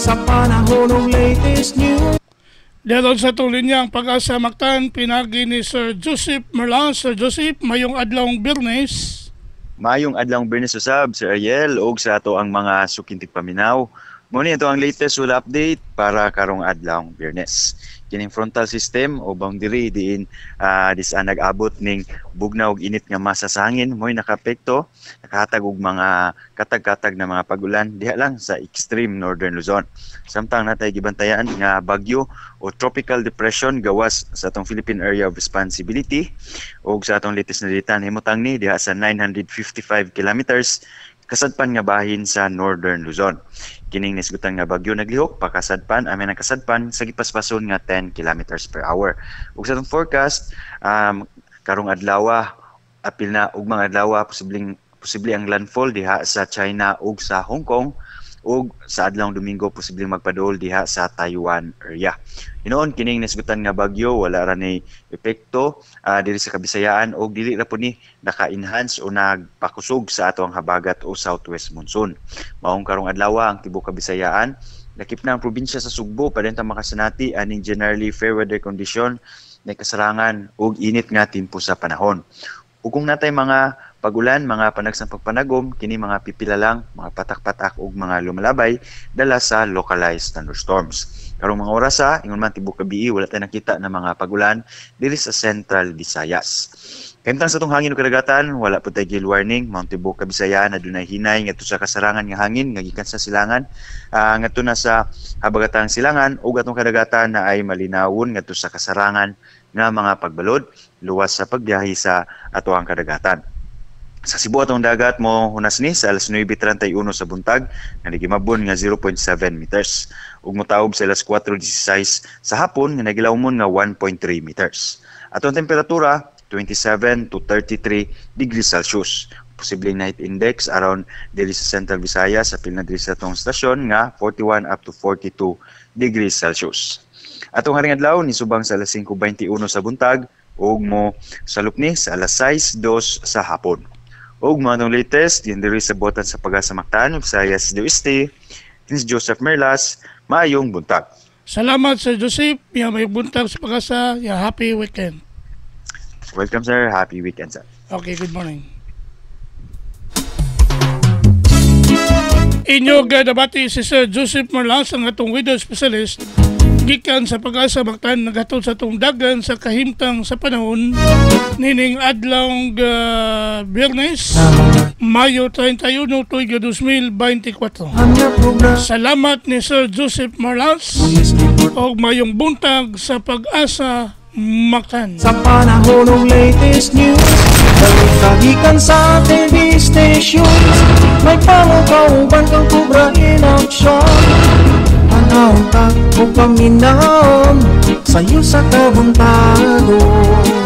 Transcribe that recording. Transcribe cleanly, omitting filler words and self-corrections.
sa panahon ng latest news. Daron sa tulinya ang Pag-asa Mactan, pinagi ni Sir Joseph Merlan. Sir Joseph, mayong adlawng Biyernes. Mayong adlawng Biyernes usab, Sir Ariel, og sa ato ang mga sukintig paminaw. Muna ito ang latest wala update para karong adlawng Biyernes. Kining frontal system o boundary diin disaan nag-abot ning bugnaw og init nga masa sa hangin mo'y nakapekto, nakahatag og mga katag-katag na mga pagulan diha lang sa extreme northern Luzon. Samtang natay gibantayan nga bagyo o tropical depression gawas sa atong Philippine Area of Responsibility o sa atong latest na data himutang ni diha sa 955 kilometers kasadpan nga bahin sa northern Luzon. Kining nisgutan nga bagyo naglihok pakasadpan amin ang kasadpan sa gipaspason nga 10 kilometers per hour. Ug sa atong forecast karong adlaw apil na ug mga adlaw posible ang landfall diha sa China ug sa Hong Kong ug sa adlawng Domingo posibleng magpadol diha sa Taiwan area. Hinoon kining nasgutan nga bagyo wala ra ni epekto diri sa Kabisayaan ug dili ra pud ni naka-enhance o nagpakusog sa atong habagat o southwest monsoon. Maong karong adlaw ang tibuok Kabisayaan lakip na ang probinsya sa Sugbo padentang makasanati aning generally fair weather condition na kasarangan ug init nga timpo sa panahon. Ug kung natay mga pagulan, mga panagsang pagpanagom, kini mga pipila lang, mga patak-patak ug mga lumalabay dala sa localized thunderstorms. Karong mga oras ingon man tibuok gabi wala tay nakita na mga pagulan diri sa Central Visayas. Kantang sa tong hangin ug kadagatan, wala pud tay gale warning, Mount tibuok Kabisayaan adunay hinay ngadto sa kasarangan nga hangin nga gikan sa silangan, ngadto na sa habagatang silangan ug atong kadagatan na ay malinawon ngadto sa kasarangan nga mga pagbalod luwas sa pagbiyahe sa atoang kadagatan. Sa Cebu atong dagat mo hunas ni sa alas 9:31 sa buntag nga nagimabon nga 0.7 meters ug motaob sa alas 4:16 sa hapon nga nagilawmon nga 1.3 meters. Atong temperatura 27 to 33 degrees Celsius. Posibleng night index around diri sa Central Visayas sa pila diri sa atong stasyon nga 41 up to 42 degrees Celsius. Atong haring adlaw ni subang sa alas 5:21 sa buntag ug mo salup ni sa alas 6:02 sa hapon. Og mga itong latest, yun diri sa botan sa Pag-asa Mactan, Visayas do Este, si Joseph Merlas, maayong buntag. Salamat Sir Joseph, may buntag sa Pag-asa, happy weekend. Welcome sir, happy weekend sir. Okay, good morning. Inyo gadabati si Sir Joseph Merlas, ang atong weather specialist, gikan sa Pag-asa Mactan naghatod sa atong dagan sa kahimtang sa panahon nining adlawng Biyernes, Mayo 31, 2024. Salamat ni Sir Joseph Merlas og mayong buntag sa Pag-asa Mactan. Sa panahon ng latest news, kagikan sa TV stations, may pangukauban kang kubra in action. Panahon ka o paminaon, sa'yo sa kabuntagon.